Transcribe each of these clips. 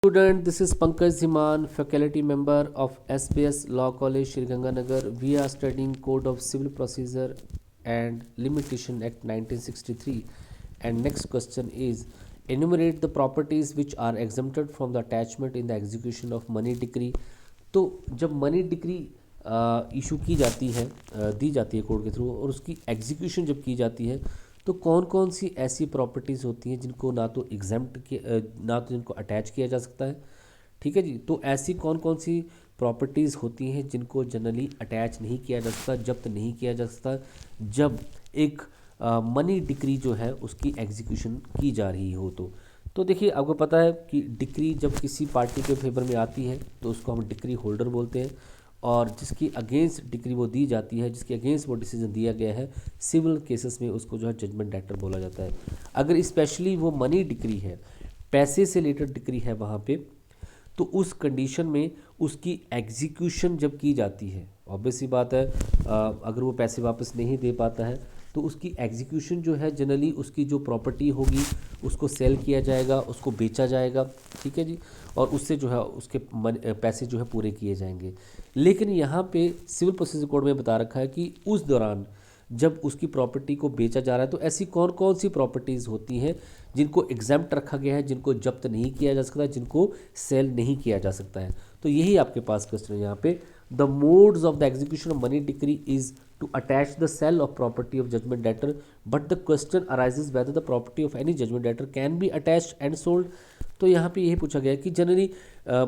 Student, this is Pankaj Ziman, faculty member of SBS Law College, Sriganganagar. We are studying Code of Civil Procedure and Limitation Act 1963. And next question is, enumerate the properties which are exempted from the attachment in the execution of money decree. तो जब money decree issue की जाती है, दी जाती है court के through, और उसकी एग्जीक्यूशन जब की जाती है, तो कौन कौन सी ऐसी प्रॉपर्टीज़ होती हैं जिनको ना तो एग्जाम्प्ट किया, ना तो जिनको अटैच किया जा सकता है। ठीक है जी। तो ऐसी कौन कौन सी प्रॉपर्टीज़ होती हैं जिनको जनरली अटैच नहीं किया जा सकता, जब्त नहीं किया जा सकता, जब एक मनी डिक्री जो है उसकी एग्जीक्यूशन की जा रही हो। तो देखिए, आपको पता है कि डिक्री जब किसी पार्टी के फेवर में आती है तो उसको हम डिक्री होल्डर बोलते हैं, और जिसकी अगेंस्ट डिक्री वो दी जाती है, जिसके अगेंस्ट वो डिसीजन दिया गया है, सिविल केसेस में उसको जो है जजमेंट डेटर बोला जाता है। अगर स्पेशली वो मनी डिक्री है, पैसे से रिलेटेड डिक्री है वहाँ पे, तो उस कंडीशन में उसकी एग्जीक्यूशन जब की जाती है, ऑब्वियस सी बात है, अगर वो पैसे वापस नहीं दे पाता है तो उसकी एग्जीक्यूशन जो है जनरली उसकी जो प्रॉपर्टी होगी उसको सेल किया जाएगा, उसको बेचा जाएगा। ठीक है जी। और उससे जो है उसके पैसे जो है पूरे किए जाएंगे। लेकिन यहाँ पे सिविल प्रोसीजर कोड में बता रखा है कि उस दौरान जब उसकी प्रॉपर्टी को बेचा जा रहा है तो ऐसी कौन कौन सी प्रॉपर्टीज़ होती हैं जिनको एग्जाम्प्ट रखा गया है, जिनको जब्त नहीं किया जा सकता, जिनको सेल नहीं किया जा सकता है। तो यही आपके पास क्वेश्चन है यहाँ पे। The modes of the execution of money decree is to attach the sale of property of judgment debtor, but the question arises whether the property of any judgment debtor can be attached and sold। तो यहाँ पे यही पूछा गया कि generally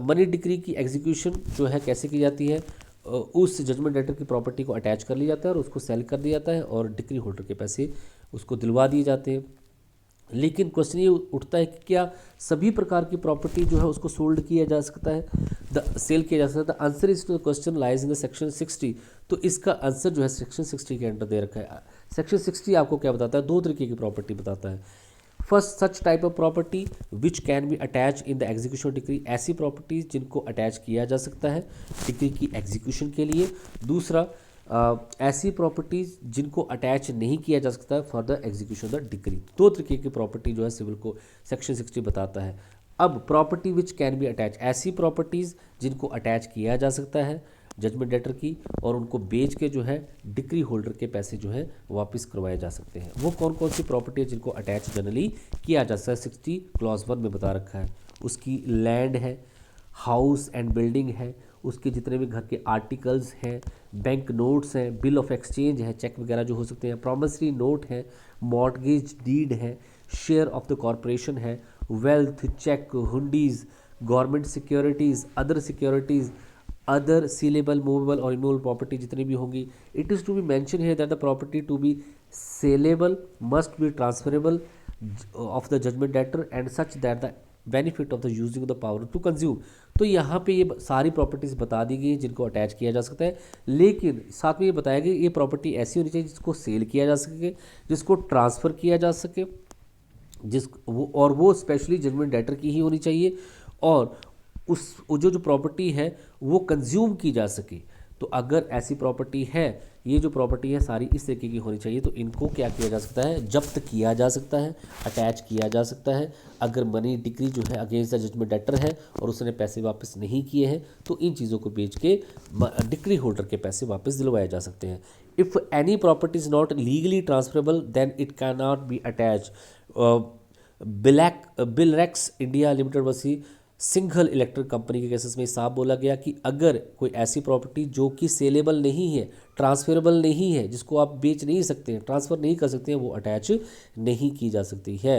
money decree की execution जो है कैसे की जाती है, उस जजमेंट डेटर की प्रॉपर्टी को अटैच कर लिया जाता है और उसको सेल कर दिया जाता है और डिक्री होल्डर के पैसे उसको दिलवा दिए जाते हैं। लेकिन क्वेश्चन ये उठता है कि क्या सभी प्रकार की प्रॉपर्टी जो है उसको सोल्ड किया जा सकता है, सेल किया जा सकता है। The answer is to the question lies in the section 60। तो इसका आंसर जो है सेक्शन 60 के अंडर दे रखा है। सेक्शन 60 आपको क्या बताता है? दो तरीके की प्रॉपर्टी बताता है। First, such type of property which can be attach in the execution decree, ऐसी प्रॉपर्टीज जिनको अटैच किया जा सकता है डिक्री की एग्जीक्यूशन के लिए। दूसरा, ऐसी प्रॉपर्टीज जिनको अटैच नहीं किया जा सकता for the execution the decree. दो तरीके की प्रॉपर्टी जो है सिविल को सेक्शन 60 बताता है। अब property which can be attach, ऐसी प्रॉपर्टीज जिनको अटैच किया जा सकता है जजमेंट डेटर की, और उनको बेच के जो है डिक्री होल्डर के पैसे जो है वापस करवाए जा सकते हैं। वो कौन कौन सी प्रॉपर्टी है जिनको अटैच जनरली किया जा सकता है? 60 क्लॉज 1 में बता रखा है। उसकी लैंड है, हाउस एंड बिल्डिंग है, उसके जितने भी घर के आर्टिकल्स हैं, बैंक नोट्स हैं, बिल ऑफ एक्सचेंज है, चेक वगैरह जो हो सकते हैं, प्रॉमिसरी नोट है, मॉर्टगेज डीड है, शेयर ऑफ द कॉरपोरेशन है, वेल्थ, चेक, हुंडीज, government securities, other securities, other saleable, movable और इमूवेबल प्रॉपर्टी जितनी भी होंगी। It is to be mention है that the property to be saleable must be transferable of the judgement debtor and such that the benefit of the using the power to consume. तो यहाँ पे ये सारी properties बता दी गई जिनको attach किया जा सकता है, लेकिन साथ में ये बताया गया ये प्रॉपर्टी ऐसी होनी चाहिए जिसको सेल किया जा सके, जिसको ट्रांसफ़र किया जा सके, वो स्पेशली जजमेंट डेटर की ही होनी चाहिए, और उस जो प्रॉपर्टी है वो कंज्यूम की जा सके। तो अगर ऐसी प्रॉपर्टी है, ये जो प्रॉपर्टी है सारी इस तरीके की होनी चाहिए, तो इनको क्या किया जा सकता है? जब्त किया जा सकता है, अटैच किया जा सकता है। अगर मनी डिक्री जो है अगेंस्ट द जजमेंट डेटर है और उसने पैसे वापस नहीं किए हैं तो इन चीज़ों को बेच के डिक्री होल्डर के पैसे वापस दिलवाए जा सकते हैं। If any property is not legally transferable then it can not be attach. बिलरेक्स इंडिया लिमिटेड वसी सिंघल इलेक्ट्रिक कंपनी के केसेस में साफ बोला गया कि अगर कोई ऐसी प्रॉपर्टी जो कि सेलेबल नहीं है, ट्रांसफरेबल नहीं है, जिसको आप बेच नहीं सकते हैं, ट्रांसफ़र नहीं कर सकते हैं, वो अटैच नहीं की जा सकती है।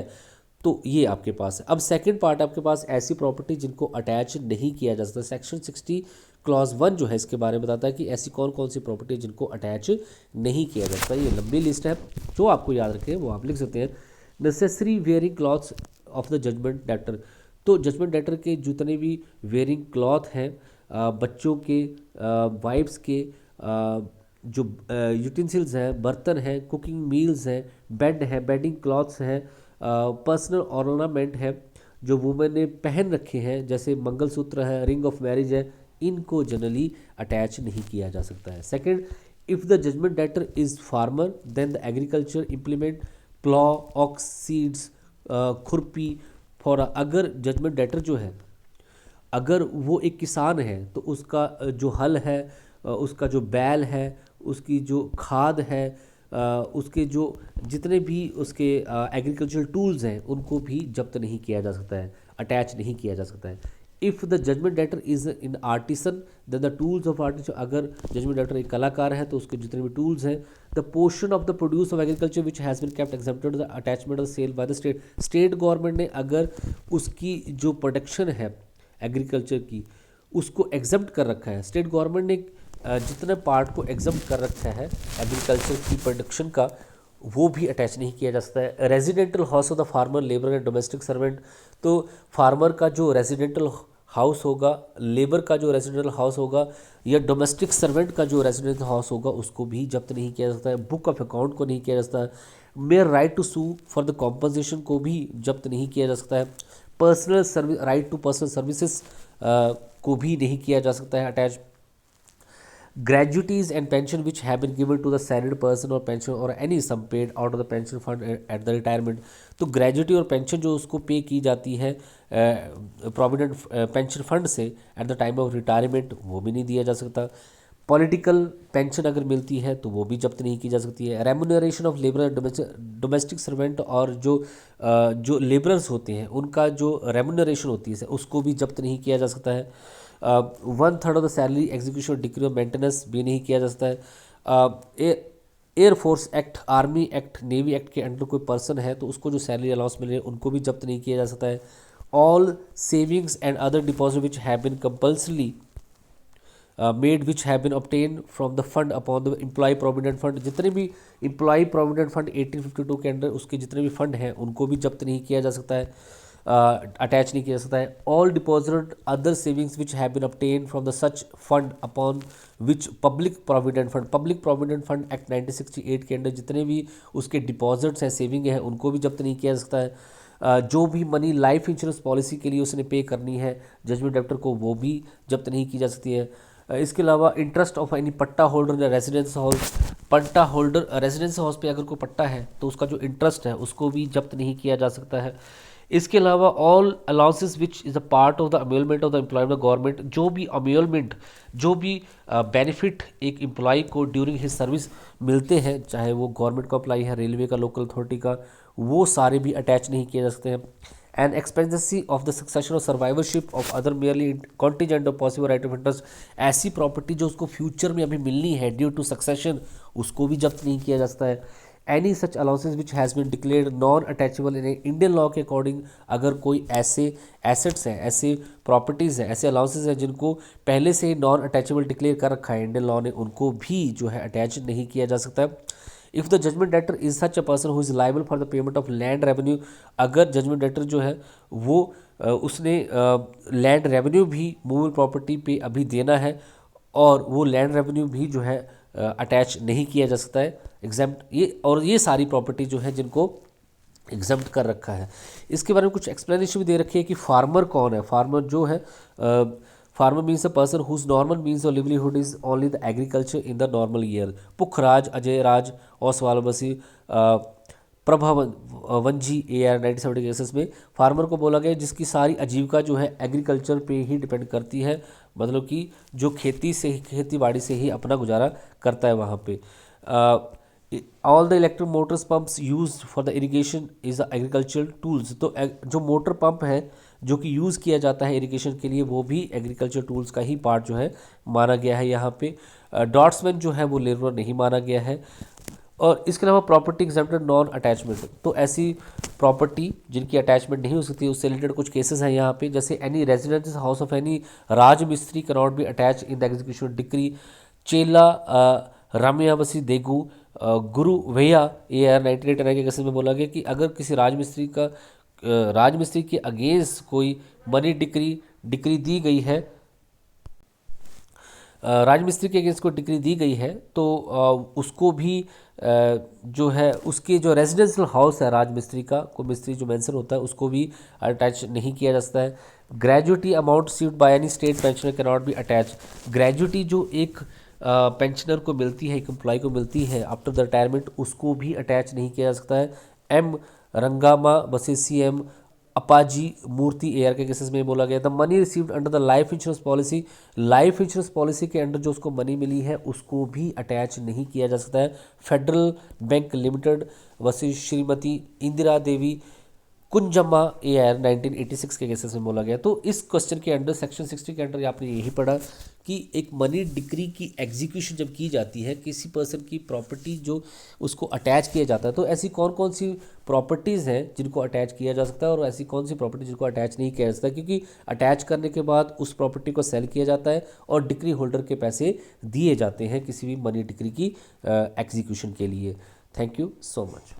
तो ये आपके पास है। अब सेकंड पार्ट आपके पास ऐसी प्रॉपर्टी जिनको अटैच नहीं किया जा सकता। सेक्शन 60 क्लॉज 1 जो है इसके बारे में बताता है कि ऐसी कौन कौन सी प्रॉपर्टी है जिनको अटैच नहीं किया जा सकता। ये लंबी लिस्ट है, जो आपको याद रखें वो आप लिख सकते हैं। Necessary wearing clothes of the judgement debtor, तो जजमेंट डेटर के जितने भी वेयरिंग क्लॉथ हैं, बच्चों के, वाइफ्स के, जो यूटेंसिल्स हैं, बर्तन हैं, कुकिंग मील्स हैं, बेड है, बेडिंग क्लॉथ्स हैं, पर्सनल ऑर्नामेंट है जो वुमेन ने पहन रखे हैं, जैसे मंगलसूत्र है, रिंग ऑफ मैरिज है, इनको जनरली अटैच नहीं किया जा सकता है। Second, if the judgement debtor is farmer then the agriculture implement plough, ox, seeds, खुरपी फॉर, अगर जजमेंट डेटर जो है अगर वो एक किसान है तो उसका जो हल है, उसका जो बैल है, उसकी जो खाद है, उसके जो जितने भी उसके एग्रीकल्चरल टूल्स हैं उनको भी जब्त नहीं किया जा सकता है, अटैच नहीं किया जा सकता है। If the judgement debtor is in artisan then the tools of artisan, अगर जजमेंट डेटर एक कलाकार है तो उसके जितने भी टूल्स हैं, the portion of the produce of agriculture which has been kept exempted the attachment of sale by the state, state government ने अगर उसकी जो प्रोडक्शन है एग्रीकल्चर की उसको एग्जम्प्ट कर रखा है, स्टेट गवर्नमेंट ने जितने पार्ट को एग्जम्प्ट कर रखा है एग्रीकल्चर की प्रोडक्शन का, वो भी अटैच नहीं किया जा सकता है। Residential house of the farmer, labour and domestic servant, तो फार्मर का जो रेजिडेंटल हाउस होगा, लेबर का जो रेजिडेंटल हाउस होगा, या डोमेस्टिक सर्वेंट का जो रेजिडेंटल हाउस होगा उसको भी जब्त नहीं किया जा सकता है। बुक ऑफ अकाउंट को नहीं किया जा सकता है। Mere right to sue for the compensation को भी जब्त नहीं किया जा सकता है। Personal service, right to personal services को भी नहीं किया जा सकता है attach. gratuities and pension which have been given to the salaried person or pension or any sum paid out of the pension fund at the retirement, तो gratuity और pension जो उसको पे की जाती है प्रोविडेंट पेंशन फंड से at the time of retirement, वो भी नहीं दिया जा सकता। पॉलिटिकल पेंशन अगर मिलती है तो वो भी जब्त नहीं की जा सकती है। Remuneration of labour, domestic servant और जो लेबरर्स होते हैं उनका जो रेमुनरेशन होती है उसको भी जब्त नहीं किया जा सकता है। 1/3 of the salary execution decree of maintenance भी नहीं किया जा सकता है। Air force act, army act, navy act के अंडर कोई पर्सन है तो उसको जो सैलरी अलाउंस मिले उनको भी जब्त नहीं किया जा सकता है। All savings and other deposit which have been compulsory made which have been obtain from the fund upon the employ provident fund, जितने भी एम्प्लॉय प्रोविडेंट फंड 1852 के अंडर उसके जितने भी फंड हैं उनको भी जब्त नहीं किया जा सकता है, अटैच नहीं किया जा सकता है। All deposit other savings which have been obtain from the such fund upon which public provident fund, public provident fund act 1968 के अंडर जितने भी उसके डिपॉजिट्स हैं, सेविंग है, उनको भी जब्त नहीं किया जा सकता है। जो भी मनी लाइफ इंश्योरेंस पॉलिसी के लिए उसने पे करनी है जजमेंट डेप्टर को, वो भी जब्त नहीं की जा सकती है। इसके अलावा इंटरेस्ट ऑफ एनी पट्टा होल्डर या रेजिडेंस हाउस, पट्टा होल्डर रेजिडेंस हाउस पे अगर कोई पट्टा है तो उसका जो इंटरेस्ट है उसको भी जब्त नहीं किया जा सकता है। इसके अलावा all allowances which is a part of the emoluments of the employment government, जो भी अम्यूलमेंट, जो भी बेनिफिट एक एम्प्लॉय को ड्यूरिंग हिज सर्विस मिलते हैं, चाहे वो गवर्नमेंट का अप्लाई है, रेलवे का, लोकल अथॉरिटी का, वो सारे भी अटैच नहीं किए जा सकते हैं। एंड एक्सपेंसेसी ऑफ द सक्सेशन और survivorship of other merely contingent of possible right of interest, ऐसी प्रॉपर्टी जो उसको फ्यूचर में अभी मिलनी है ड्यू टू सक्सेशन, उसको भी जब्त नहीं किया जा सकता है। Any such allowances which has been declared non attachable in Indian law के अकॉर्डिंग, अगर कोई ऐसे एसेट्स हैं, ऐसे प्रॉपर्टीज़ हैं, ऐसे अलाउंसेज हैं जिनको पहले से नॉन अटैचेबल डिक्लेयर कर रखा है इंडियन लॉ ने, उनको भी जो है अटैच नहीं किया जा सकता है। If the judgement debtor is such a person who is liable for the payment of land revenue, अगर जजमेंट डेटर जो है वो उसने लैंड रेवेन्यू भी मूवेबल प्रॉपर्टी पे अभी देना है और वो लैंड रेवेन्यू भी जो है अटैच नहीं किया जा सकता है, एग्जाम्प्ट, ये सारी प्रॉपर्टी जो है जिनको एग्जाम्प्ट कर रखा है। इसके बारे में कुछ एक्सप्लेनेशन भी दे रखी है कि फार्मर कौन है। फार्मर जो है, farmer means a person whose normal means of livelihood is only the agriculture in the normal year. Pukhraj, Ajay Raj और सवाल बसी प्रभा वंजी AR 1970 केसेस में फार्मर को बोला गया जिसकी सारी आजीविका जो है एग्रीकल्चर पे ही डिपेंड करती है, मतलब कि जो खेती बाड़ी से ही अपना गुजारा करता है वहाँ पे। All the electric Motors pumps use for the irrigation is the agricultural tools, तो जो मोटर पंप है जो कि यूज़ किया जाता है इरिगेशन के लिए, वो भी एग्रीकल्चर टूल्स का ही पार्ट जो है माना गया है यहाँ पे। डॉट्समैन जो है वो लेबर नहीं माना गया है। और इसके अलावा प्रॉपर्टी एग्जेम्प्टेड नॉन अटैचमेंट, तो ऐसी प्रॉपर्टी जिनकी अटैचमेंट नहीं हो सकती उससे रिलेटेड कुछ केसेस हैं यहाँ पे, जैसे any residence house of any राज मिस्त्री can not be attach in the execution decree. चेला रामयावसी देगू गुरु भैया AR 1989 के केसेस में बोला गया कि अगर किसी राजमिस्त्री के अगेंस्ट कोई मनी डिक्री दी गई है, राजमिस्त्री के अगेंस्ट को डिक्री दी गई है तो उसको भी जो है उसके जो रेजिडेंशियल हाउस है राजमिस्त्री का, कोई मिस्त्री जो मेंशन होता है उसको भी अटैच नहीं किया जा सकता है। Gratuity amount received by any state pensioner can not be attach, gratuity जो एक पेंशनर को मिलती है, एक एम्प्लॉय को मिलती है आफ्टर द रिटायरमेंट, उसको भी अटैच नहीं किया जा सकता है। M रंगामा बसे CM अपाजी मूर्ति एआर के केसेस में बोला गया था। Money received under the life insurance policy, life insurance policy के अंडर जो उसको मनी मिली है उसको भी अटैच नहीं किया जा सकता है। Federal bank limited versus Shrimati Indira Devi Kunjamma AR 1986 के केसेस में बोला गया। तो इस क्वेश्चन के अंडर सेक्शन 60 के अंडर आपने यही पढ़ा कि एक मनी डिक्री की एग्जीक्यूशन जब की जाती है, किसी पर्सन की प्रॉपर्टी जो उसको अटैच किया जाता है, तो ऐसी कौन कौन सी प्रॉपर्टीज़ हैं जिनको अटैच किया जा सकता है और ऐसी कौन सी प्रॉपर्टी जिनको अटैच नहीं किया जा सकता, क्योंकि अटैच करने के बाद उस प्रॉपर्टी को सेल किया जाता है और डिक्री होल्डर के पैसे दिए जाते हैं किसी भी मनी डिक्री की एग्जीक्यूशन के लिए। Thank you so much.